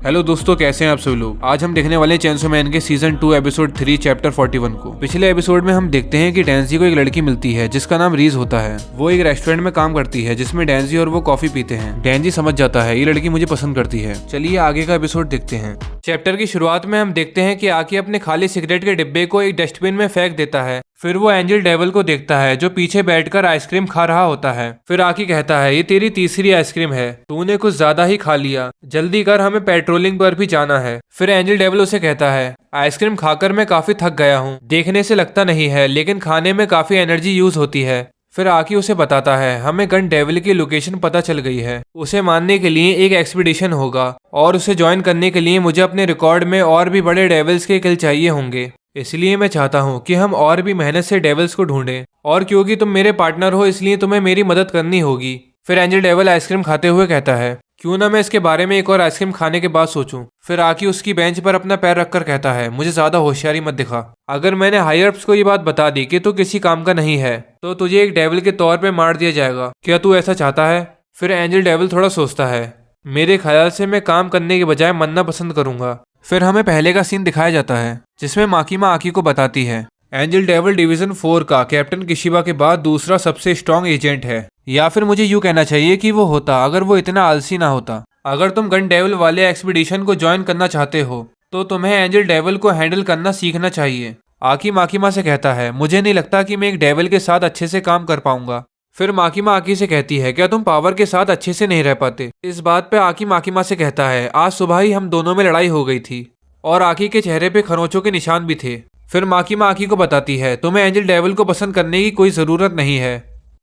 Hello दोस्तों, कैसे हैं आप सभी लोग। आज हम देखने वाले हैं चेनसो मैन के सीजन 2 एपिसोड 3 चैप्टर 41 को। पिछले एपिसोड में हम देखते हैं कि डेंजी को एक लड़की मिलती है जिसका नाम रीज होता है। वो एक रेस्टोरेंट में काम करती है जिसमें डेंजी और वो कॉफी पीते हैं। डेंजी समझ जाता है ये लड़की मुझे पसंद करती है। चलिए आगे का एपिसोड देखते हैं। चैप्टर की शुरुआत में हम देखते हैं कि आकी अपने खाली सिगरेट के डिब्बे को एक डस्टबिन में फेंक देता है। फिर वो एंजल डेविल को देखता है जो पीछे बैठकर आइसक्रीम खा रहा होता है। फिर आकी कहता है ये तेरी तीसरी आइसक्रीम है, तूने कुछ ज्यादा ही खा लिया, जल्दी कर, हमें पेट्रोलिंग पर भी जाना है। फिर एंजल डेविल उसे कहता है आइसक्रीम खाकर मैं काफी थक गया हूँ, देखने से लगता नहीं है लेकिन खाने में काफी एनर्जी यूज होती है। फिर आकी उसे बताता है हमें गन डेविल की लोकेशन पता चल गई है, उसे मारने के लिए एक एक्सपीडिशन होगा और उसे ज्वाइन करने के लिए मुझे अपने रिकॉर्ड में और भी बड़े डेविल्स के किल चाहिए होंगे। इसलिए मैं चाहता हूँ कि हम और भी मेहनत से डेविल्स को ढूंढें, और क्योंकि तुम मेरे पार्टनर हो इसलिए तुम्हें मेरी मदद करनी होगी। फिर एंजल डेविल आइसक्रीम खाते हुए कहता है क्यों ना मैं इसके बारे में एक और आइसक्रीम खाने के बाद सोचूं। फिर आकी उसकी बेंच पर अपना पैर रखकर कहता है मुझे ज्यादा होशियारी मत दिखा, अगर मैंने हायर अप्स को ये बात बता दी कि तू किसी काम का नहीं है तो तुझे एक डेविल के तौर पे मार दिया जाएगा। क्या तू ऐसा चाहता है? फिर एंजल डेविल थोड़ा सोचता है, मेरे ख्याल से मैं काम करने के बजाय मरना पसंद करूंगा। फिर हमें पहले का सीन दिखाया जाता है जिसमें माकीमा आकी को बताती है एंजल डेविल डिवीजन 4 का कैप्टन किशिबा के बाद दूसरा सबसे स्ट्रॉन्ग एजेंट है, या फिर मुझे यूं कहना चाहिए कि वो होता अगर वो इतना आलसी ना होता। अगर तुम गन डेविल वाले एक्सपीडिशन को ज्वाइन करना चाहते हो तो तुम्हें एंजल डेविल को हैंडल करना सीखना चाहिए। आकी माकीमा से कहता है मुझे नहीं लगता कि मैं एक डेविल के साथ अच्छे से काम कर पाऊंगा। फिर माकीमा आकी से कहती है क्या तुम पावर के साथ अच्छे से नहीं रह पाते? इस बात पे आकी माकीमा से कहता है आज सुबह ही हम दोनों में लड़ाई हो गई थी और आकी के चेहरे पे खरोंचों के निशान भी थे। फिर माकीमा आकी को बताती है तुम्हें एंजल डेविल को पसंद करने की कोई जरूरत नहीं है,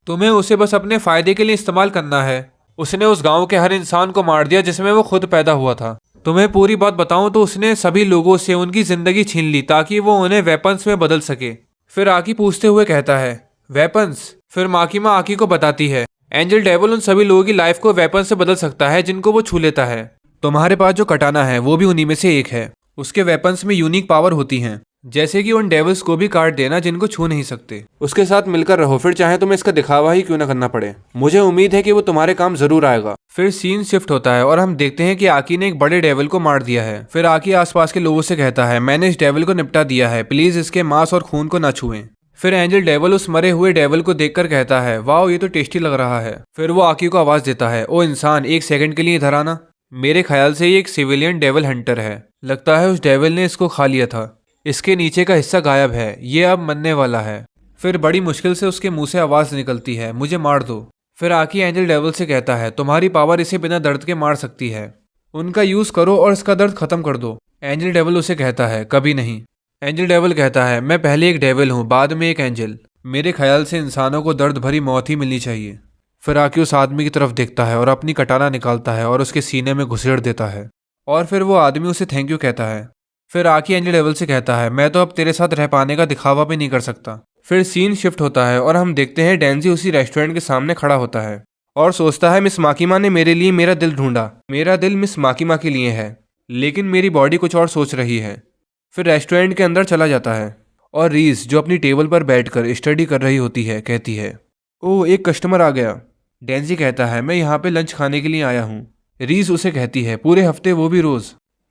तुम्हें उसे बस अपने फायदे के लिए इस्तेमाल करना है। उसने उस गांव के हर इंसान को मार दिया जिसमें वो खुद पैदा हुआ था। तुम्हें पूरी बात बताऊं तो उसने सभी लोगों से उनकी जिंदगी छीन ली ताकि वो उन्हें वेपन्स में बदल सके। फिर आकी पूछते हुए कहता है वेपन्स? फिर माकीमा आकी को बताती है एंजल डेविल उन सभी लोगों की लाइफ को वेपन से बदल सकता है जिनको वो छू लेता है। तुम्हारे पास जो कटाना है वो भी उन्हीं में से एक है। उसके वेपन्स में यूनिक पावर होती हैं, जैसे कि उन डेविल्स को भी काट देना जिनको छू नहीं सकते। उसके साथ मिलकर रहो, फिर चाहे तुम्हें इसका दिखावा ही क्यों ना करना पड़े। मुझे उम्मीद है कि वो तुम्हारे काम जरूर आएगा। फिर सीन शिफ्ट होता है और हम देखते हैं कि आकी ने एक बड़े डेविल को मार दिया है। फिर आकी आसपास के लोगों से कहता है मैंने इस डेविल को निपटा दिया है, प्लीज इसके मांस और खून को ना छुएं। फिर एंजल डेविल उस मरे हुए डेविल को देखकर कहता है वाओ ये तो टेस्टी लग रहा है। फिर वो आकी को आवाज देता है ओ इंसान, एक सेकंड के लिए इधर आना। मेरे ख्याल से ये एक सिविलियन डेविल हंटर है, लगता है उस डेविल ने इसको खा लिया था। इसके नीचे का हिस्सा गायब है, ये अब मरने वाला है। फिर बड़ी मुश्किल से उसके मुंह से आवाज निकलती है मुझे मार दो। फिर आकी एंजल डेविल से कहता है तुम्हारी पावर इसे बिना दर्द के मार सकती है, उनका यूज करो और इसका दर्द खत्म कर दो। एंजल डेविल उसे कहता है कभी नहीं। एंजल डेविल कहता है मैं पहले एक डेविल हूँ बाद में एक एंजल, मेरे ख्याल से इंसानों को दर्द भरी मौत ही मिलनी चाहिए। फिर आकी उस आदमी की तरफ देखता है और अपनी कटाना निकालता है और उसके सीने में घुसेड़ देता है, और फिर वो आदमी उसे थैंक यू कहता है। फिर आकी एंजल डेविल से कहता है मैं तो अब तेरे साथ रह पाने का दिखावा भी नहीं कर सकता। फिर सीन शिफ्ट होता है और हम देखते हैं डेंजी उसी रेस्टोरेंट के सामने खड़ा होता है और सोचता है मिस माकीमा ने मेरे लिए मेरा दिल ढूंढा, मेरा दिल मिस माकीमा के लिए है लेकिन मेरी बॉडी कुछ और सोच रही है। फिर रेस्टोरेंट के अंदर चला जाता है और रीज जो अपनी टेबल पर बैठकर स्टडी कर रही होती है कहती है ओह एक कस्टमर आ गया। डेंजी कहता है मैं यहाँ पे लंच खाने के लिए आया हूँ। रीज उसे कहती है पूरे हफ्ते, वो भी रोज?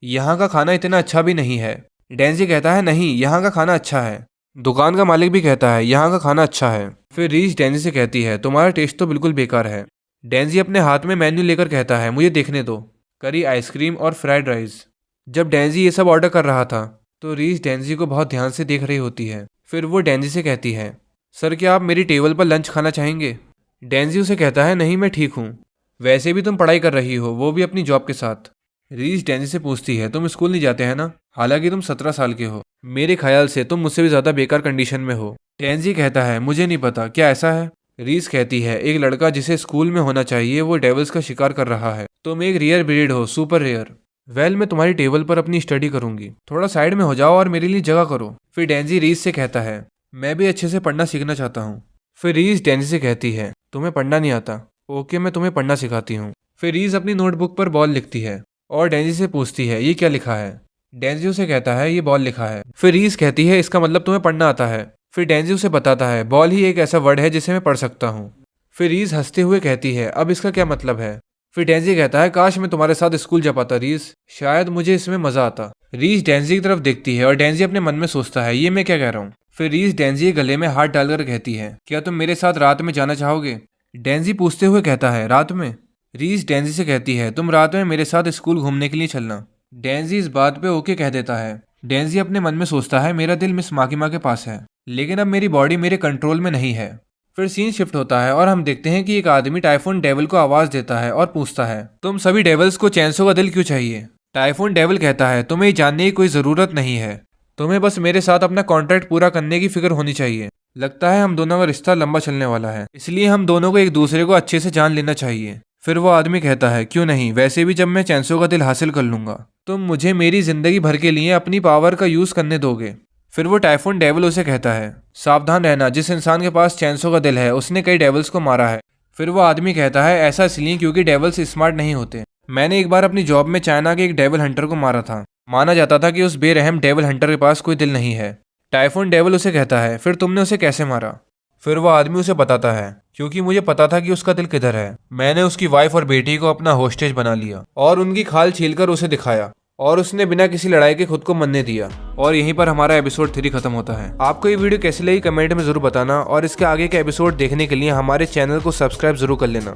यहाँ का खाना इतना अच्छा भी नहीं है। डेंजी कहता है नहीं, यहाँ का खाना अच्छा है। दुकान का मालिक भी कहता है यहाँ का खाना अच्छा है। फिर रीज डेंजी से कहती है तुम्हारा टेस्ट तो बिल्कुल बेकार है। डेंजी अपने हाथ में मेन्यू लेकर कहता है मुझे देखने दो, करी, आइसक्रीम और फ्राइड राइस। जब डेंजी ये सब ऑर्डर कर रहा था तो रीज डेंजी को बहुत ध्यान से देख रही होती है। फिर वो डेंजी से कहती है सर क्या आप मेरी टेबल पर लंच खाना चाहेंगे? डेंजी उसे कहता है नहीं मैं ठीक हूँ, वैसे भी तुम पढ़ाई कर रही हो, वो भी अपनी जॉब के साथ। रीज डेंजी से पूछती है तुम स्कूल नहीं जाते हैं ना, हालांकि तुम 17 साल के हो, मेरे ख्याल से तुम मुझसे भी ज्यादा बेकार कंडीशन में हो। डेंजी कहता है मुझे नहीं पता, क्या ऐसा है? रीज कहती है एक लड़का जिसे स्कूल में होना चाहिए वो डेविल्स का शिकार कर रहा है, तुम एक रेयर ब्रीड हो, सुपर रेयर। वेल मैं तुम्हारी टेबल पर अपनी स्टडी करूंगी, थोड़ा साइड में हो जाओ और मेरे लिए जगह करो। फिर डेंजी रीज से कहता है मैं भी अच्छे से पढ़ना सीखना चाहता हूँ। फिर रीज डेंजी से कहती है तुम्हें पढ़ना नहीं आता, ओके मैं तुम्हें पढ़ना सिखाती हूँ। फिर रीज अपनी नोटबुक पर बॉल लिखती है और डेंजी से पूछती है ये क्या लिखा है? डेंजी उसे कहता है ये बॉल लिखा है। फिर रीज कहती है इसका मतलब तुम्हें पढ़ना आता है। फिर डेंजी उसे बताता है बॉल ही एक ऐसा वर्ड है जिसे मैं पढ़ सकता हूँ। फिर रीज हंसते हुए कहती है अब इसका क्या मतलब है? फिर डेंजी कहता है काश मैं तुम्हारे साथ स्कूल जा पाता रीज, शायद मुझे इसमें मजा आता। रीज डेंजी की तरफ देखती है और डेंजी अपने मन में सोचता है ये मैं क्या कह रहा हूँ। फिर रीज डेंजी के गले में हाथ डालकर कहती है क्या तुम मेरे साथ रात में जाना चाहोगे। डेंजी पूछते हुए कहता है रात में। रीज डेंजी से कहती है तुम रात में मेरे साथ स्कूल घूमने के लिए चलना। डेंजी इस बात पे ओके कह देता है। डेंजी अपने मन में सोचता है मेरा दिल मिस माकिमा के पास है, लेकिन अब मेरी बॉडी मेरे कंट्रोल में नहीं है। फिर सीन शिफ्ट होता है और हम देखते हैं कि एक आदमी टाइफून डेविल को आवाज देता है और पूछता है तुम सभी डेविल्स को चैंसो का दिल क्यों चाहिए। टाइफून डेविल कहता है तुम्हें ये जानने की कोई जरूरत नहीं है, तुम्हें बस मेरे साथ अपना कॉन्ट्रैक्ट पूरा करने की फिक्र होनी चाहिए। लगता है हम दोनों का रिश्ता लंबा चलने वाला है, इसलिए हम दोनों को एक दूसरे को अच्छे से जान लेना चाहिए। फिर वो आदमी कहता है क्यों नहीं, वैसे भी जब मैं चैंसो का दिल हासिल कर लूंगा तुम मुझे मेरी जिंदगी भर के लिए अपनी पावर का यूज करने दोगे। फिर वो टाइफून डेविल उसे कहता है सावधान रहना, जिस इंसान के पास चैंसो का दिल है उसने कई डेविल्स को मारा है। फिर वो आदमी कहता है ऐसा इसलिए क्योंकि डेविल्स स्मार्ट नहीं होते। मैंने एक बार अपनी जॉब में चाइना के एक डेविल हंटर को मारा था, माना जाता था कि उस बेरहम डेविल हंटर के पास कोई दिल नहीं है। टाइफून डेविल उसे कहता है फिर तुमने उसे कैसे मारा। फिर वो आदमी उसे बताता है क्योंकि मुझे पता था कि उसका दिल किधर है। मैंने उसकी वाइफ और बेटी को अपना होस्टेज बना लिया और उनकी खाल छीलकर उसे दिखाया और उसने बिना किसी लड़ाई के खुद को मरने दिया। और यहीं पर हमारा एपिसोड 3 खत्म होता है। आपको ये वीडियो कैसी लगी कमेंट में जरूर बताना और इसके आगे के एपिसोड देखने के लिए हमारे चैनल को सब्सक्राइब जरूर कर लेना।